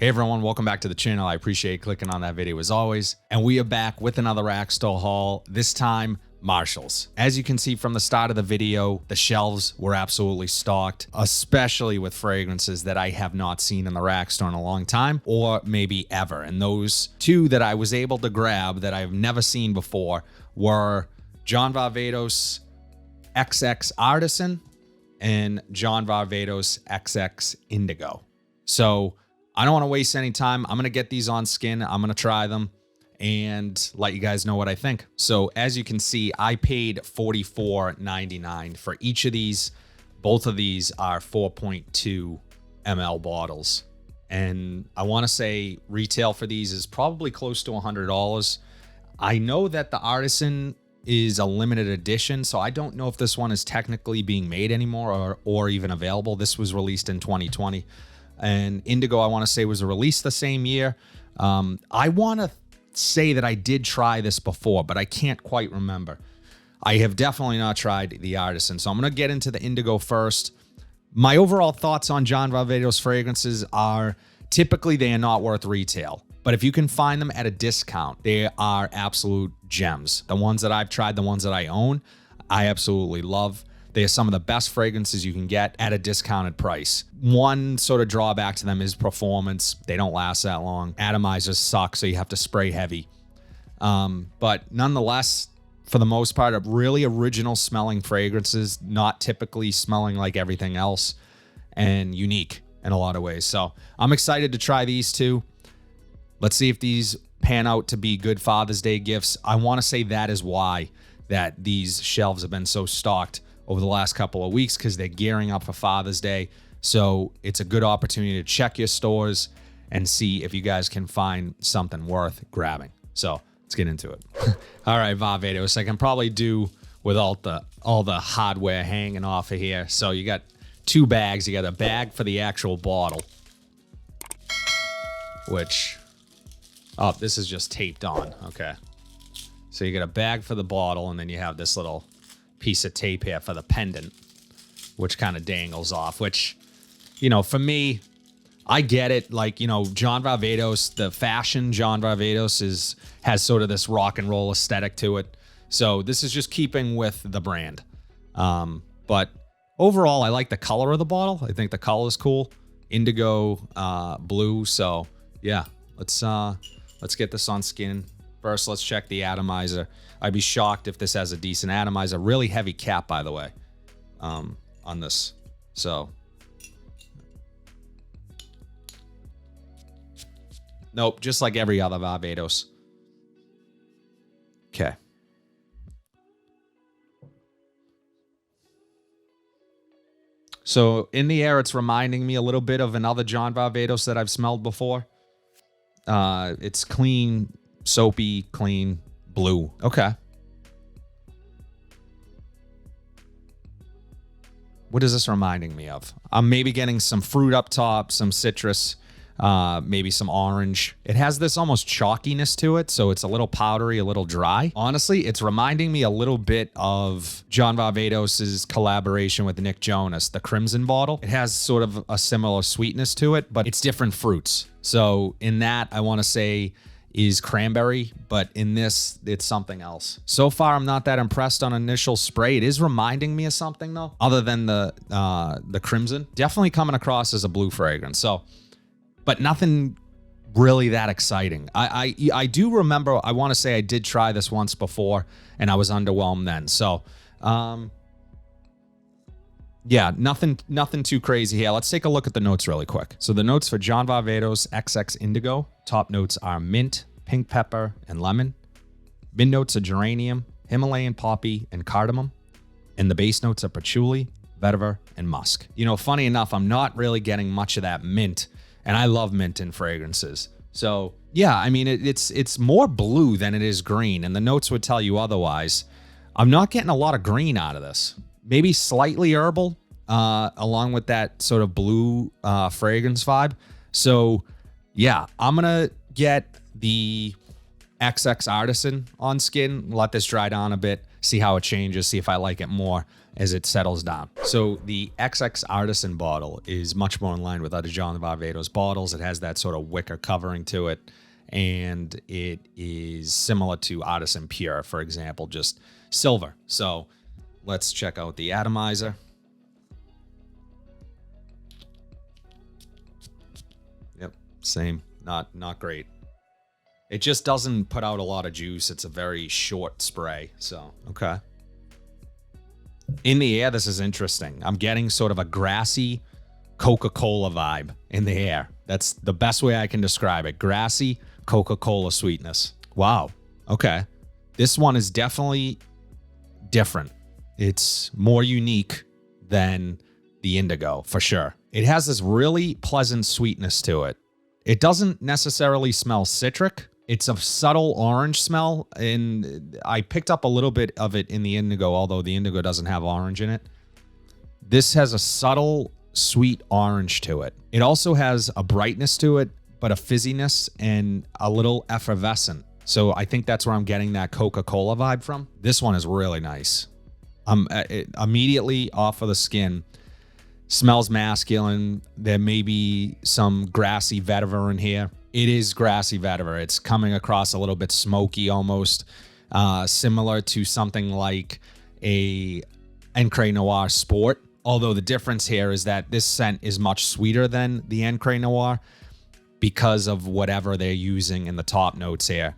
Hey everyone, welcome back to the channel. I appreciate clicking on that video as always. And we are back with another rack store haul, this time Marshalls. As you can see from the start of the video, the shelves were absolutely stocked, especially with fragrances that I have not seen in the rack store in a long time, or maybe ever. And those two that I was able to grab that I've never seen before were John Varvatos XX Artisan and John Varvatos XX Indigo. So I don't want to waste any time. I'm going to get these on skin. I'm going to try them and let you guys know what I think. So as you can see, I paid $44.99 for each of these. Both of these are 4.2 ml bottles. And I want to say retail for these is probably close to $100. I know that the Artisan is a limited edition, so I don't know if this one is technically being made anymore or even available. This was released in 2020. And Indigo, I want to say, was released the same year. I want to say that I did try this before, but I can't quite remember. I have definitely not tried the Artisan, so I'm going to get into the Indigo first. My overall thoughts on John Varvatos fragrances are typically they are not worth retail, but if you can find them at a discount, they are absolute gems. The ones that I've tried, the ones that I own, I absolutely love. They are some of the best fragrances you can get at a discounted price. One sort of drawback to them is performance. They don't last that long. Atomizers suck, so you have to spray heavy. But nonetheless, for the most part, really original smelling fragrances, not typically smelling like everything else, and unique in a lot of ways. So I'm excited to try these two. Let's see if these pan out to be good Father's Day gifts. I want to say that is why that these shelves have been so stocked over the last couple of weeks, because they're gearing up for Father's Day. So it's a good opportunity to check your stores and see if you guys can find something worth grabbing. So let's get into it. All right, Varvatos, I can probably do with all the hardware hanging off of here. So you got two bags. You got a bag for the actual bottle, which, oh, this is just taped on. Okay. So you got a bag for the bottle, and then you have this little piece of tape here for the pendant, which kind of dangles off, which, you know, for me, I get it. Like, you know, John Varvatos, the fashion John Varvatos has sort of this rock and roll aesthetic to it. So this is just keeping with the brand. But overall, I like the color of the bottle. I think the color is cool. Indigo, blue. So yeah, let's get this on skin. First, let's check the atomizer. I'd be shocked if this has a decent atomizer. Really heavy cap, by the way, on this. So, nope, just like every other Varvatos. Okay. So in the air, it's reminding me a little bit of another John Varvatos that I've smelled before. It's clean, soapy, clean, blue. Okay. What is this reminding me of? I'm maybe getting some fruit up top, some citrus, maybe some orange. It has this almost chalkiness to it, so it's a little powdery, a little dry. Honestly, it's reminding me a little bit of John Varvatos' collaboration with Nick Jonas, the Crimson bottle. It has sort of a similar sweetness to it, but it's different fruits. So in that, I want to say is cranberry, but in this, it's something else. So far, I'm not that impressed on initial spray. It is reminding me of something though, other than the Crimson. Definitely coming across as a blue fragrance. So, but nothing really that exciting. I do remember, I want to say I did try this once before and I was underwhelmed then. So, yeah, nothing too crazy here. Let's take a look at the notes really quick. So the notes for John Varvatos XX Indigo. Top notes are mint, pink pepper, and lemon. Mid notes are geranium, Himalayan poppy, and cardamom. And the base notes are patchouli, vetiver, and musk. You know, funny enough, I'm not really getting much of that mint, and I love mint in fragrances. So yeah, I mean, it's more blue than it is green, and the notes would tell you otherwise. I'm not getting a lot of green out of this. Maybe slightly herbal, along with that sort of blue fragrance vibe. So yeah, I'm gonna get the XX Artisan on skin, let this dry down a bit, see how it changes, see if I like it more as it settles down. So the XX Artisan bottle is much more in line with other John Varvatos bottles. It has that sort of wicker covering to it, and it is similar to Artisan Pure, for example, just silver. So let's check out the atomizer. Yep, same, not great. It just doesn't put out a lot of juice. It's a very short spray, so, okay. In the air, this is interesting. I'm getting sort of a grassy Coca-Cola vibe in the air. That's the best way I can describe it. Grassy Coca-Cola sweetness. Wow, okay. This one is definitely different. It's more unique than the Indigo, for sure. It has this really pleasant sweetness to it. It doesn't necessarily smell citric. It's a subtle orange smell, and I picked up a little bit of it in the Indigo, although the Indigo doesn't have orange in it. This has a subtle, sweet orange to it. It also has a brightness to it, but a fizziness and a little effervescent. So I think that's where I'm getting that Coca-Cola vibe from. This one is really nice. Immediately off of the skin, smells masculine. There may be some grassy vetiver in here. It is grassy vetiver. It's coming across a little bit smoky almost, similar to something like a Encre Noir Sport. Although the difference here is that this scent is much sweeter than the Encre Noir because of whatever they're using in the top notes here.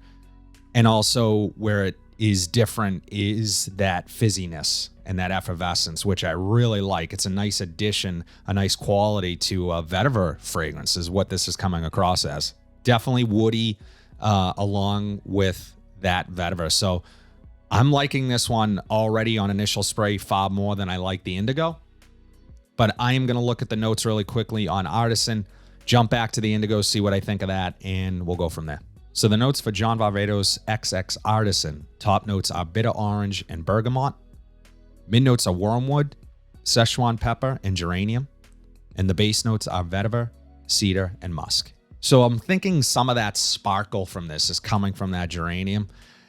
And also where it is different is that fizziness and that effervescence, which I really like. It's a nice addition, a nice quality to a vetiver fragrance is what this is coming across as. Definitely woody along with that vetiver. So I'm liking this one already on initial spray far more than I like the Indigo. But I am going to look at the notes really quickly on Artisan, jump back to the Indigo, see what I think of that, and we'll go from there. So the notes for John Varvatos XX Artisan. Top notes are bitter orange and bergamot. Mid notes are wormwood, Szechuan pepper, and geranium. And the base notes are vetiver, cedar, and musk. So I'm thinking some of that sparkle from this is coming from that geranium.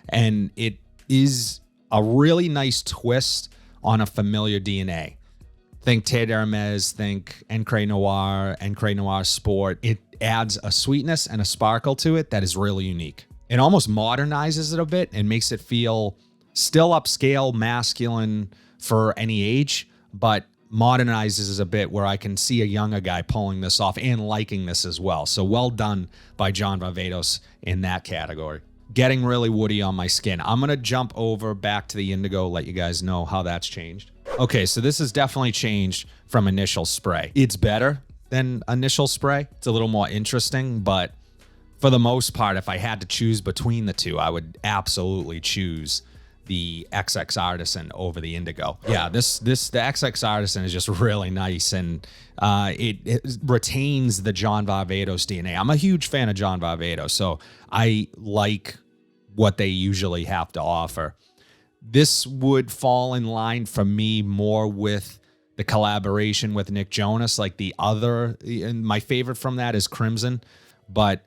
And it is a really nice twist on a familiar DNA. Think Terre d'Hermes, think Encre Noir Sport. It adds a sweetness and a sparkle to it that is really unique. It almost modernizes it a bit and makes it feel still upscale, masculine for any age, but modernizes a bit where I can see a younger guy pulling this off and liking this as well. So well done by John Varvatos in that category. Getting really woody on my skin. I'm going to jump over back to the Indigo, let you guys know how that's changed. Okay, so this has definitely changed from initial spray. It's better than initial spray. It's a little more interesting, but for the most part, if I had to choose between the two, I would absolutely choose the XX Artisan over the Indigo. Yeah, the XX Artisan is just really nice, and it retains the John Varvatos DNA. I'm a huge fan of John Varvatos, so I like what they usually have to offer. This would fall in line for me more with the collaboration with Nick Jonas, like the other, and my favorite from that is Crimson, but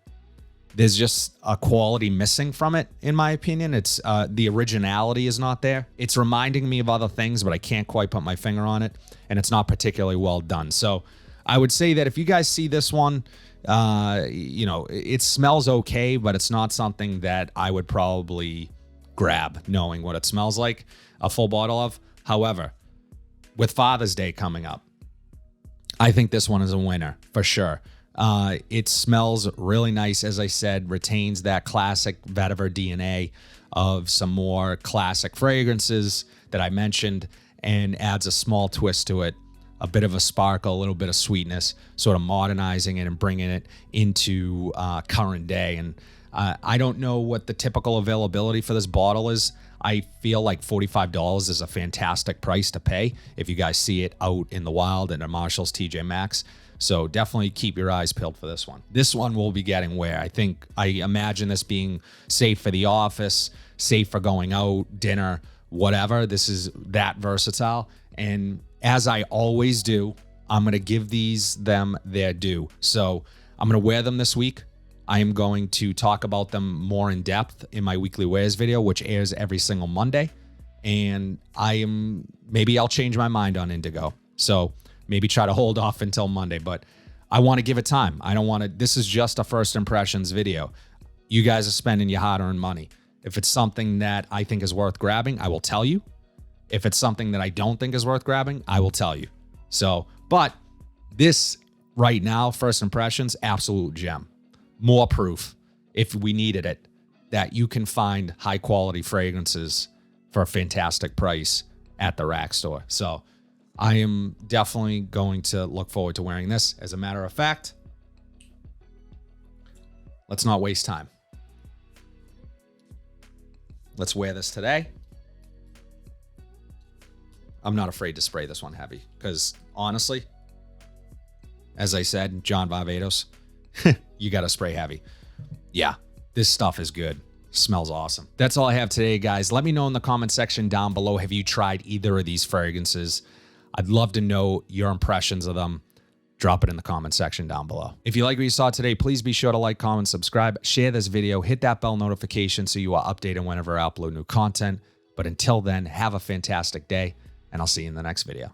there's just a quality missing from it, in my opinion. It's the originality is not there. It's reminding me of other things, but I can't quite put my finger on it, and it's not particularly well done. So I would say that if you guys see this one, you know, it smells okay, but it's not something that I would probably grab knowing what it smells like, a full bottle of. However, with Father's Day coming up, I think this one is a winner for sure. It smells really nice, as I said, retains that classic vetiver DNA of some more classic fragrances that I mentioned, and adds a small twist to it, a bit of a sparkle, a little bit of sweetness, sort of modernizing it and bringing it into current day. And I don't know what the typical availability for this bottle is. I feel like $45 is a fantastic price to pay if you guys see it out in the wild at a Marshall's, TJ Maxx. So definitely keep your eyes peeled for this one. This one will be getting where I imagine this being safe for the office, safe for going out, dinner, whatever. This is that versatile. And as I always do, I'm going to give them their due. So I'm going to wear them this week. I am going to talk about them more in depth in my weekly wears video, which airs every single Monday. and maybe I'll change my mind on Indigo. So maybe try to hold off until Monday, but I want to give it time. I don't want to, this is just a first impressions video. You guys are spending your hard-earned money. If it's something that I think is worth grabbing, I will tell you. If it's something that I don't think is worth grabbing, I will tell you. So, but this right now, first impressions, absolute gem. More proof, if we needed it, that you can find high quality fragrances for a fantastic price at the rack store. So I am definitely going to look forward to wearing this. As a matter of fact, let's not waste time. Let's wear this today. I'm not afraid to spray this one heavy because honestly, as I said, John Varvatos, you got to spray heavy. Yeah, this stuff is good. Smells awesome. That's all I have today, guys. Let me know in the comment section down below. Have you tried either of these fragrances? I'd love to know your impressions of them. Drop it in the comment section down below. If you like what you saw today, please be sure to like, comment, subscribe, share this video, hit that bell notification so you are updated whenever I upload new content. But until then, have a fantastic day, and I'll see you in the next video.